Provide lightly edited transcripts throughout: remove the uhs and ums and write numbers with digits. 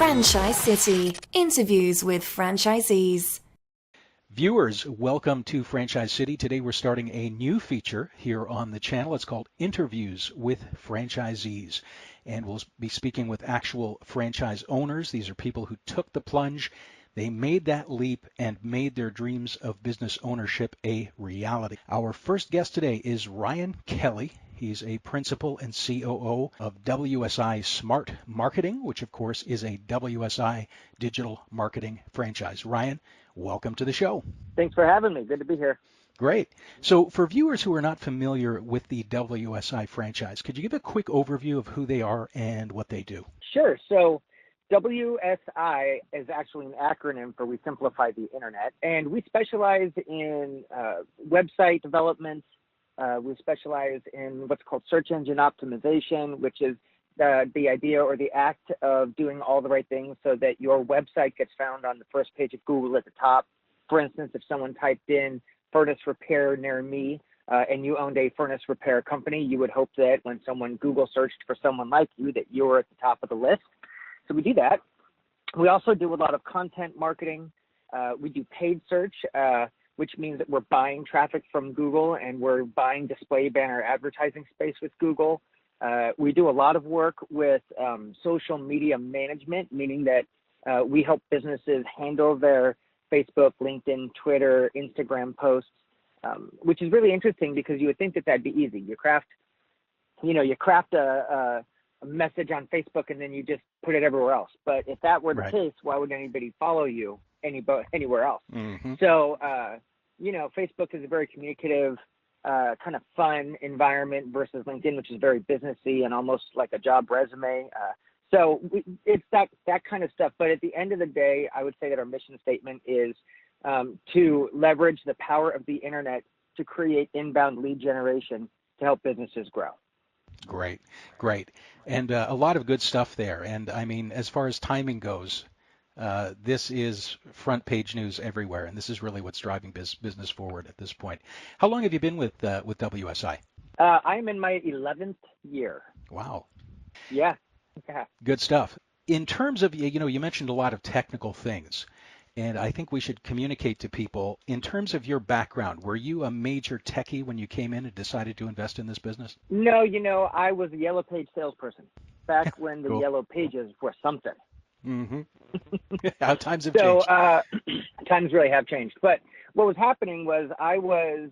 Franchise City. Interviews with franchisees. Viewers, welcome to Franchise City. Today we're starting a new feature here on the channel. It's called Interviews with Franchisees. And we'll be speaking with actual franchise owners. These are people who took the plunge. They made that leap and made their dreams of business ownership a reality. Our first guest today is Ryan Kelly. He's a principal and COO of WSI Smart Marketing, which of course is a WSI digital marketing franchise. Ryan, welcome to the show. Thanks for having me. Good to be here. Great. So for viewers who are not familiar with the WSI franchise, could you give a quick overview of who they are and what they do? Sure. So WSI is actually an acronym for We Simplify the Internet, and we specialize in website development. We specialize in what's called search engine optimization, which is the idea or the act of doing all the right things so that your website gets found on the first page of Google at the top. For instance, if someone typed in furnace repair near me and you owned a furnace repair company, you would hope that when someone Google searched for someone like you, that you were at the top of the list. So we do that. We also do a lot of content marketing. We do paid search, which means that we're buying traffic from Google and we're buying display banner advertising space with Google. We do a lot of work with social media management, meaning that we help businesses handle their Facebook, LinkedIn, Twitter, Instagram posts, which is really interesting because you would think that that'd be easy. You craft a message on Facebook and then you just put it everywhere else. But if that were the case, why would anybody follow you anywhere else? Mm-hmm. So, Facebook is a very communicative, kind of fun environment versus LinkedIn, which is very businessy and almost like a job resume. It's that kind of stuff. But at the end of the day, I would say that our mission statement is to leverage the power of the internet to create inbound lead generation to help businesses grow. Great. And a lot of good stuff there. And I mean, as far as timing goes, this is front page news everywhere. And this is really what's driving business forward at this point. How long have you been with WSI? I'm in my 11th year. Wow. Yeah. Good stuff. In terms of, you mentioned a lot of technical things. And I think we should communicate to people, in terms of your background, were you a major techie when you came in and decided to invest in this business? No, I was a Yellow Page salesperson back when the Cool. Yellow Pages were something. Mm-hmm. How times have changed. Times really have changed. But what was happening was I was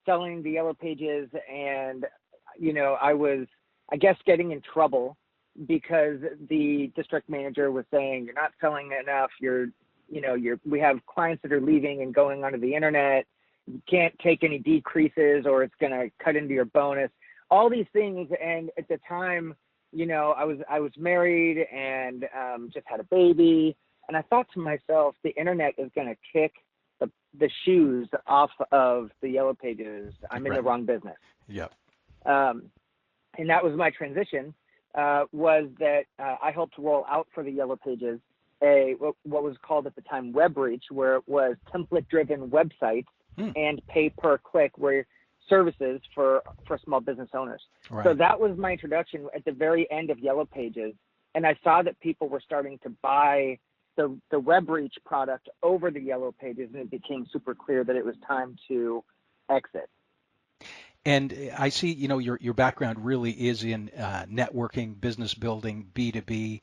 selling the Yellow Pages and, I was, I guess, getting in trouble because the district manager was saying, you're not selling enough, we have clients that are leaving and going onto the internet. You can't take any decreases or it's going to cut into your bonus. All these things. And at the time, I was married and just had a baby. And I thought to myself, the internet is going to kick the shoes off of the Yellow Pages. I'm in the wrong business. Yeah. And that was my transition, was that I helped roll out for the Yellow Pages what was called at the time web reach, where it was template-driven websites and pay-per-click services for small business owners. Right. So that was my introduction at the very end of Yellow Pages, and I saw that people were starting to buy the web reach product over the Yellow Pages, and it became super clear that it was time to exit. And I see, your background really is in networking, business building, B2B.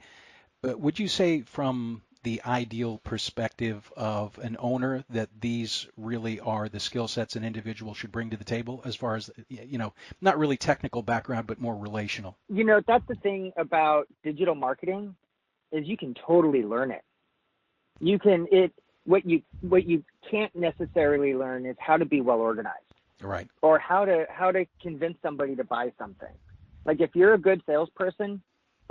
Would you say from the ideal perspective of an owner that these really are the skill sets an individual should bring to the table as far as, not really technical background, but more relational? That's the thing about digital marketing is you can totally learn it. What you can't necessarily learn is how to be well organized. Right. Or how to convince somebody to buy something. Like if you're a good salesperson,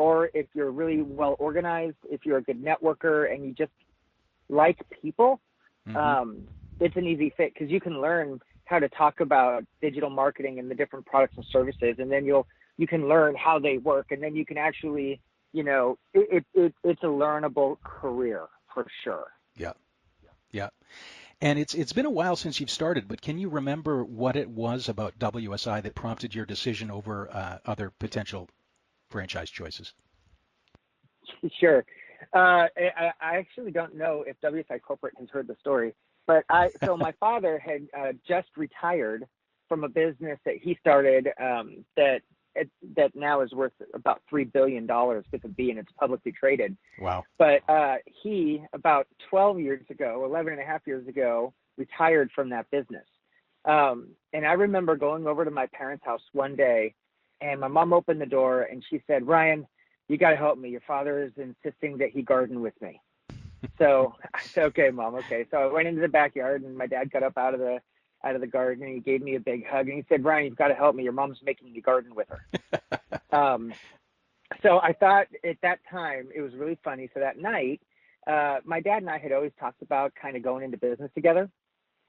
or if you're really well organized, if you're a good networker and you just like people, it's an easy fit because you can learn how to talk about digital marketing and the different products and services, and then you can learn how they work, and then you can actually, it's a learnable career for sure. Yeah. And it's been a while since you've started, but can you remember what it was about WSI that prompted your decision over other potential franchise choices? Sure. I actually don't know if WSI Corporate has heard the story, but so my father had just retired from a business that he started that now is worth about $3 billion with a B, and it's publicly traded. Wow. But he, about 12 years ago, 11 and a half years ago, retired from that business. And I remember going over to my parents' house one day, and my mom opened the door and she said, "Ryan, you got to help me. Your father is insisting that he garden with me." So I said, "Okay, Mom, okay." So I went into the backyard, and my dad got up out of the garden, and he gave me a big hug, and he said, "Ryan, you've got to help me. Your mom's making me garden with her." So I thought at that time it was really funny. So that night, my dad and I had always talked about kind of going into business together,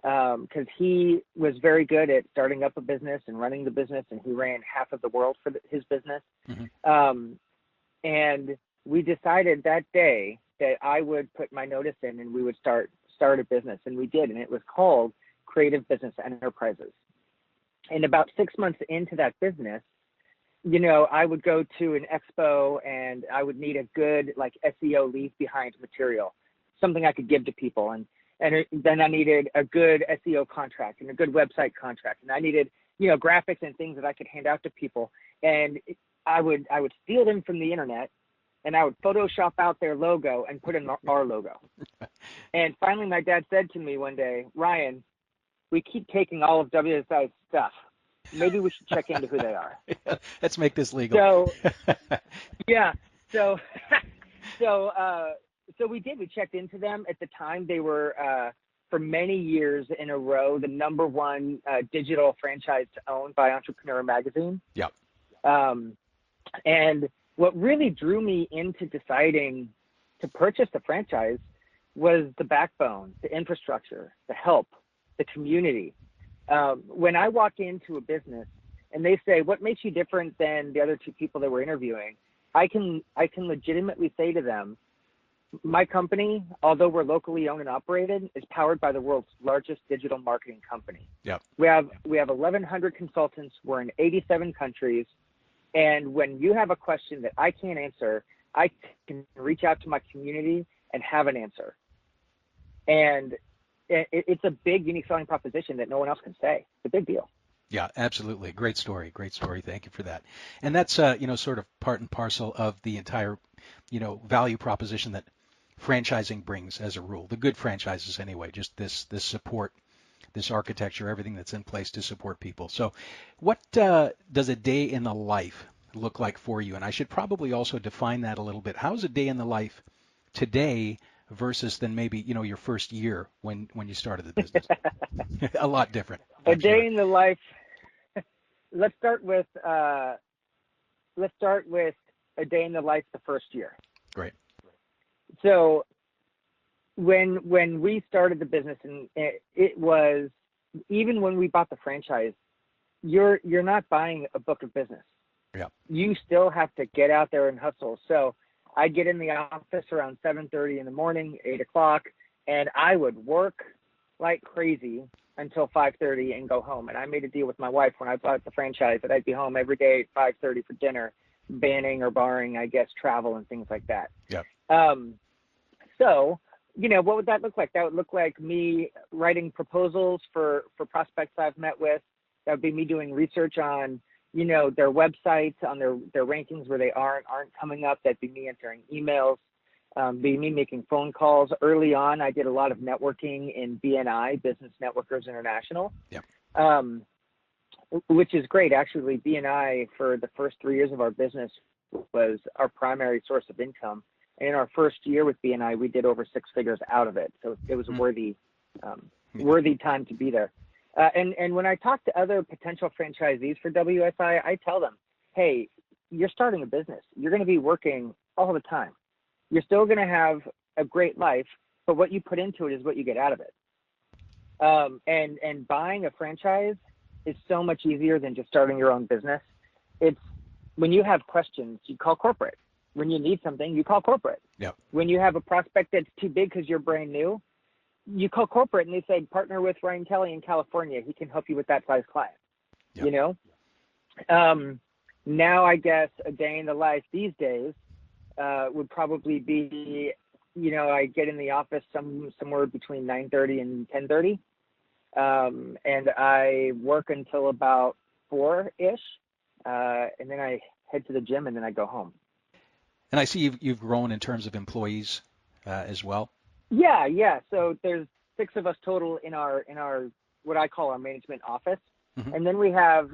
because he was very good at starting up a business and running the business, and he ran half of the world for his business. Mm-hmm. And we decided that day that I would put my notice in and we would start a business, and we did, and it was called Creative Business Enterprises. And about 6 months into that business, I would go to an expo and I would need a good like SEO leave behind material, something I could give to people. And then I needed a good SEO contract and a good website contract. And I needed, graphics and things that I could hand out to people. And I would steal them from the internet, and I would Photoshop out their logo and put in our logo. And finally, my dad said to me one day, "Ryan, we keep taking all of WSI's stuff. Maybe we should check into who they are." Let's make this legal. So, yeah. So we did. We checked into them. At the time, they were, for many years in a row, the number one digital franchise to own by Entrepreneur Magazine. Yeah. And what really drew me into deciding to purchase the franchise was the backbone, the infrastructure, the help, the community. When I walk into a business and they say, "What makes you different than the other two people that we're interviewing?" I can legitimately say to them, "My company, although we're locally owned and operated, is powered by the world's largest digital marketing company. Yep. We have 1,100 consultants. We're in 87 countries. And when you have a question that I can't answer, I can reach out to my community and have an answer." And it's a big, unique selling proposition that no one else can say. It's a big deal. Yeah, absolutely. Great story. Great story. Thank you for that. And that's, sort of part and parcel of the entire, value proposition that franchising brings as a rule. The good franchises anyway, just this support, this architecture, everything that's in place to support people. So what does a day in the life look like for you? And I should probably also define that a little bit. How's a day in the life today versus then maybe, your first year when you started the business? A lot different. A day in the life. Let's start with a day in the life the first year. Great. So when we started the business, and it was, even when we bought the franchise, you're not buying a book of business. Yeah. You still have to get out there and hustle. So I get in the office around 7:30 in the morning, 8 o'clock, and I would work like crazy until 5:30 and go home. And I made a deal with my wife when I bought the franchise that I'd be home every day at 5:30 for dinner, banning or barring, I guess, travel and things like that. Yeah. So, what would that look like? That would look like me writing proposals for prospects I've met with. That would be me doing research on, their websites, on their rankings where they aren't coming up. That'd be me answering emails, be me making phone calls. Early on, I did a lot of networking in BNI, Business Networkers International, which is great. Actually, BNI, for the first 3 years of our business, was our primary source of income. And in our first year with BNI, we did over 6 figures out of it. So it was a worthy time to be there. And when I talk to other potential franchisees for WSI, I tell them, "Hey, you're starting a business. You're going to be working all the time. You're still going to have a great life, but what you put into it is what you get out of it." And buying a franchise is so much easier than just starting your own business. It's when you have questions, you call corporate. When you need something, you call corporate. Yep. When you have a prospect that's too big because you're brand new, you call corporate and they say, "Partner with Ryan Kelly in California. He can help you with that size client." Yep. Now I guess a day in the life these days, would probably be, I get in the office somewhere between 9:30 and 10:30, and I work until about 4-ish, and then I head to the gym, and then I go home. And I see you've grown in terms of employees as well. Yeah. So there's 6 of us total in our what I call our management office. Mm-hmm. And then we have,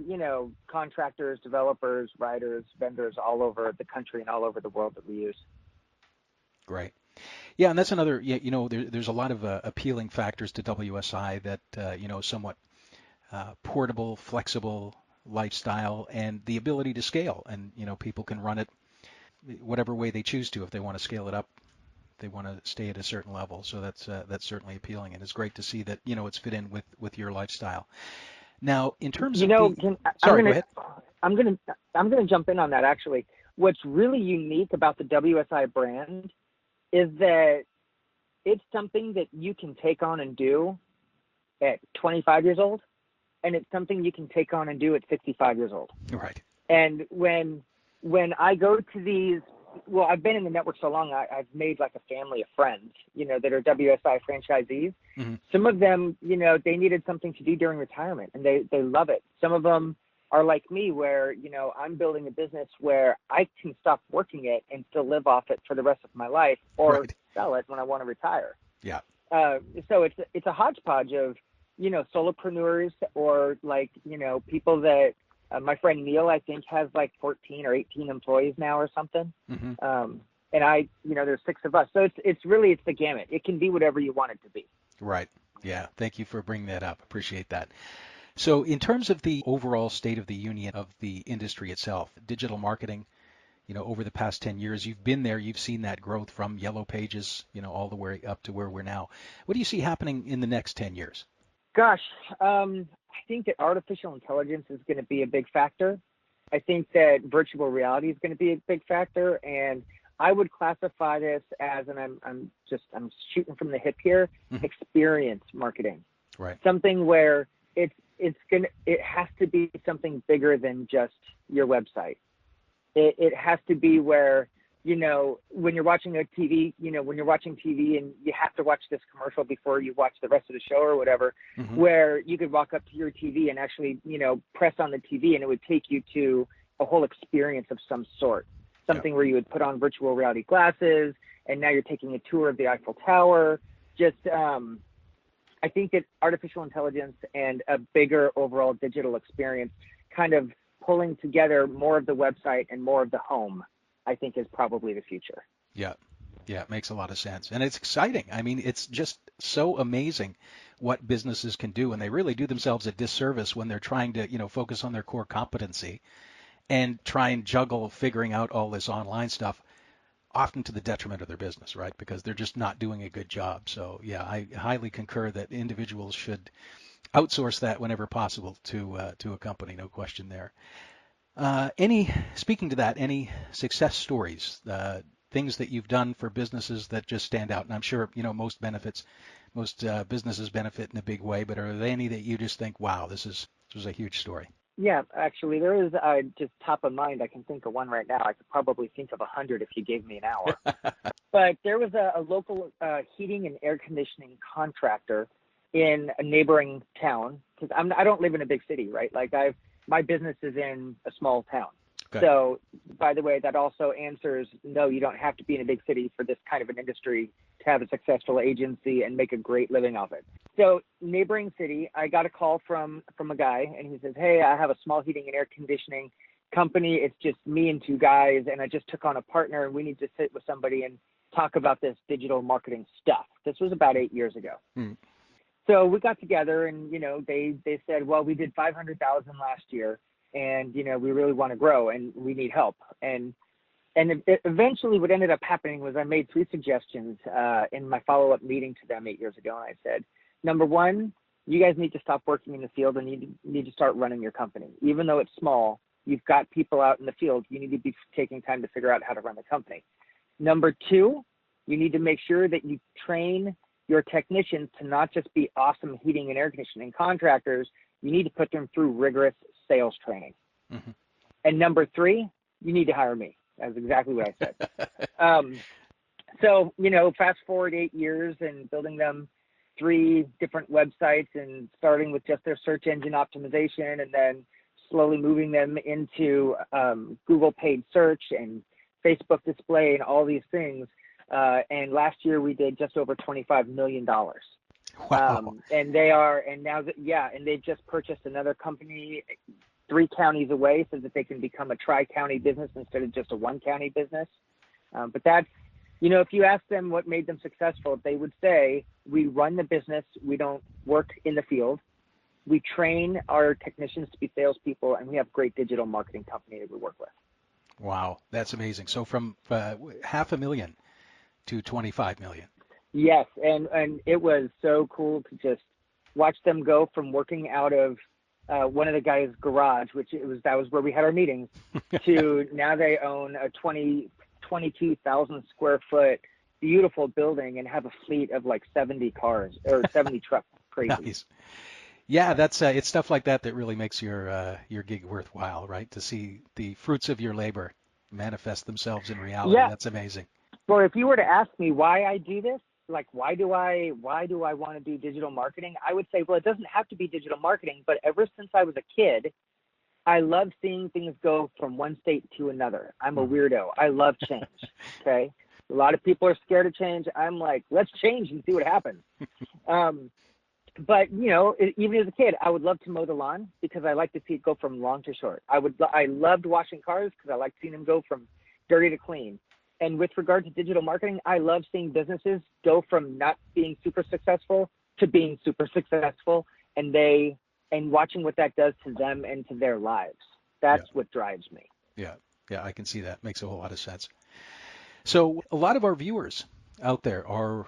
contractors, developers, writers, vendors all over the country and all over the world that we use. Great. Yeah, and that's another, there's a lot of appealing factors to WSI that, somewhat portable, flexible lifestyle and the ability to scale. And, people can run it whatever way they choose to. If they want to scale it up, they want to stay at a certain level. So that's certainly appealing. And it's great to see that, it's fit in with your lifestyle. Now, in terms of go ahead. I'm gonna jump in on that actually. What's really unique about the WSI brand is that it's something that you can take on and do at 25 years old, and it's something you can take on and do at 65 years old. Right. And when I go to these, well, I've been in the network so long, I've made like a family of friends, that are WSI franchisees. Mm-hmm. Some of them, they needed something to do during retirement, and they love it. Some of them are like me, where, I'm building a business where I can stop working it and still live off it for the rest of my life, or right. sell it when I want to retire. Yeah. So it's a hodgepodge of, solopreneurs, or like, people that, my friend Neil, I think, has like 14 or 18 employees now or something. Mm-hmm. And there's 6 of us. So it's the gamut. It can be whatever you want it to be. Right. Yeah. Thank you for bringing that up. Appreciate that. So in terms of the overall state of the union of the industry itself, digital marketing, over the past 10 years, you've been there, you've seen that growth from yellow pages, all the way up to where we're now. What do you see happening in the next 10 years? Gosh, I think that artificial intelligence is going to be a big factor. I think that virtual reality is going to be a big factor, and I would classify this as, and I'm shooting from the hip here, mm-hmm. experience marketing. Right. Something where it has to be something bigger than just your website. It has to be where, when you're watching TV and you have to watch this commercial before you watch the rest of the show or whatever, mm-hmm. where you could walk up to your TV and actually, press on the TV and it would take you to a whole experience of some sort. Something where you would put on virtual reality glasses and now you're taking a tour of the Eiffel Tower. I think that artificial intelligence and a bigger overall digital experience kind of pulling together more of the website and more of the home, I think, is probably the future. Yeah, it makes a lot of sense. And it's exciting. I mean, it's just so amazing what businesses can do, and they really do themselves a disservice when they're trying to, focus on their core competency and try and juggle figuring out all this online stuff, often to the detriment of their business, right? Because they're just not doing a good job. So, yeah, I highly concur that individuals should outsource that whenever possible to a company, no question there. Speaking to that, any success stories, things that you've done for businesses that just stand out? And I'm sure, most businesses benefit in a big way, but are there any that you just think, wow, this was a huge story? Yeah, actually, there is just top of mind. I can think of one right now. I could probably think of 100 if you gave me an hour. But there was a local heating and air conditioning contractor in a neighboring town, because I don't live in a big city, right? Like my business is in a small town. Okay. So, by the way, that also answers, no, you don't have to be in a big city for this kind of an industry to have a successful agency and make a great living off it. So, neighboring city, I got a call from a guy, and he says, hey, I have a small heating and air conditioning company. It's just me and 2 guys, and I just took on a partner, and we need to sit with somebody and talk about this digital marketing stuff. This was about 8 years ago. So we got together, and, they said, well, we did 500,000 last year, and, we really want to grow, and we need help. And eventually what ended up happening was I made 3 suggestions in my follow-up meeting to them 8 years ago. And I said, number 1, you guys need to stop working in the field and you need to start running your company. Even though it's small, you've got people out in the field. You need to be taking time to figure out how to run the company. Number 2, you need to make sure that you train your technicians to not just be awesome heating and air conditioning contractors. You need to put them through rigorous sales training. Mm-hmm. And number 3, you need to hire me. That's exactly what I said. So, fast forward 8 years and building them 3 different websites and starting with just their search engine optimization and then slowly moving them into Google paid search and Facebook display and all these things. And last year we did just over $25 million. Wow. And they've just purchased another company 3 counties away so that they can become a tri-county business instead of just a 1-county business. But that's, if you ask them what made them successful, they would say, we run the business. We don't work in the field. We train our technicians to be salespeople, and we have a great digital marketing company that we work with. Wow, that's amazing. So from $500,000 to $25 million. Yes, and it was so cool to just watch them go from working out of one of the guys' garage, that was where we had our meetings, to now they own a 22,000 square foot beautiful building and have a fleet of like 70 cars or 70 trucks. Crazy. Nice. Yeah, that's it's stuff like that that really makes your gig worthwhile, right? To see the fruits of your labor manifest themselves in reality. Yeah. That's amazing. Well, if you were to ask me why I do this, like why do I want to do digital marketing? I would say, well, it doesn't have to be digital marketing, but ever since I was a kid, I love seeing things go from one state to another. I'm a weirdo. I love change. Okay. A lot of people are scared of change. I'm like, let's change and see what happens. But even as a kid, I would love to mow the lawn because I like to see it go from long to short. I loved washing cars because I liked seeing them go from dirty to clean. And with regard to digital marketing, I love seeing businesses go from not being super successful to being super successful, and watching what that does to them and to their lives. That's what drives me. Yeah, I can see that. Makes a whole lot of sense. So a lot of our viewers out there are,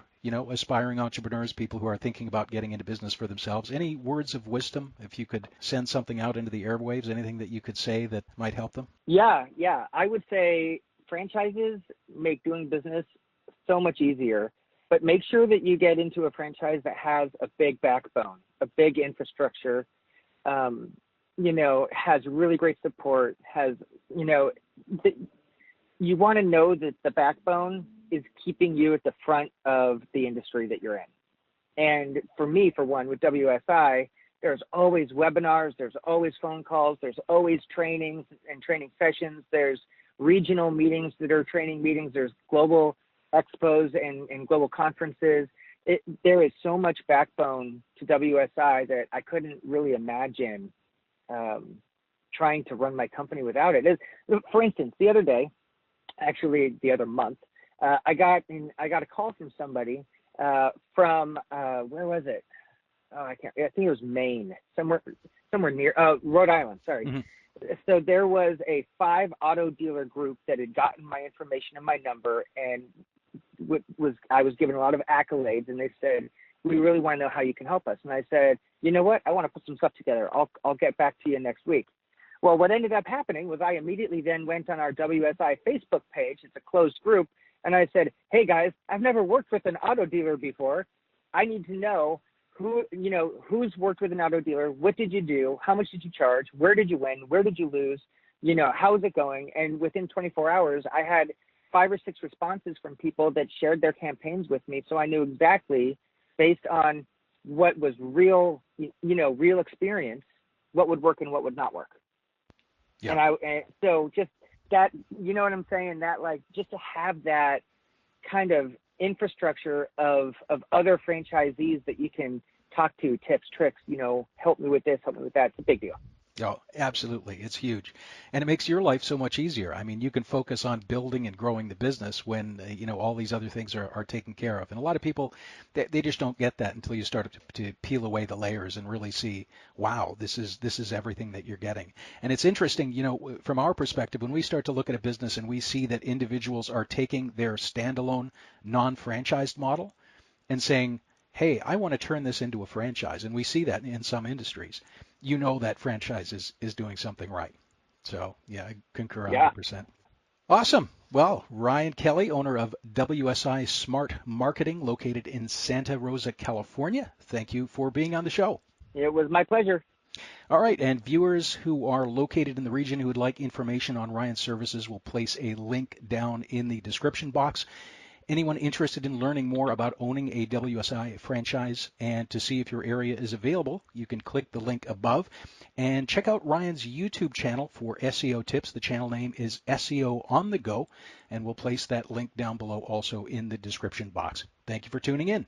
aspiring entrepreneurs, people who are thinking about getting into business for themselves. Any words of wisdom, if you could send something out into the airwaves, anything that you could say that might help them? Yeah. I would say franchises make doing business so much easier, but make sure that you get into a franchise that has a big backbone, a big infrastructure, has really great support, you want to know that the backbone is keeping you at the front of the industry that you're in. And for me, for one, with WSI, there's always webinars, there's always phone calls, there's always trainings and training sessions, there's regional meetings that are training meetings, there's global expos and global conferences. There is so much backbone to WSI that I couldn't really imagine trying to run my company without it. For instance, the other month, I got a call from somebody from where was it? Oh, I think it was Maine, somewhere near Rhode Island. Sorry. Mm-hmm. So there was a 5 auto dealer group that had gotten my information and my number, and I was given a lot of accolades, and they said, we really want to know how you can help us. And I said, you know what? I want to put some stuff together. I'll get back to you next week. Well, what ended up happening was I immediately then went on our WSI Facebook page. It's a closed group. And I said, hey guys, I've never worked with an auto dealer before. I need to know who's worked with an auto dealer. What did you do? How much did you charge? Where did you win? Where did you lose? How is it going? And within 24 hours, I had 5 or 6 responses from people that shared their campaigns with me. So I knew exactly, based on what was real experience, what would work and what would not work. Yeah. And so just that, you know what I'm saying? That just to have that kind of infrastructure of other franchisees that you can talk to, tips, tricks, help me with this, help me with that. It's a big deal. Oh, absolutely. It's huge. And it makes your life so much easier. I mean, you can focus on building and growing the business when, all these other things are taken care of. And a lot of people, they just don't get that until you start to peel away the layers and really see, wow, this is everything that you're getting. And it's interesting, from our perspective, when we start to look at a business and we see that individuals are taking their standalone non-franchised model and saying, hey, I want to turn this into a franchise. And we see that in some industries. That franchise is doing something right. So, yeah, I concur 100%. Yeah. Awesome. Well, Ryan Kelly, owner of WSI Smart Marketing, located in Santa Rosa, California. Thank you for being on the show. It was my pleasure. All right, and viewers who are located in the region who would like information on Ryan's services, will place a link down in the description box. Anyone interested in learning more about owning a WSI franchise and to see if your area is available, you can click the link above and check out Ryan's YouTube channel for SEO tips. The channel name is SEO on the Go, and we'll place that link down below also in the description box. Thank you for tuning in.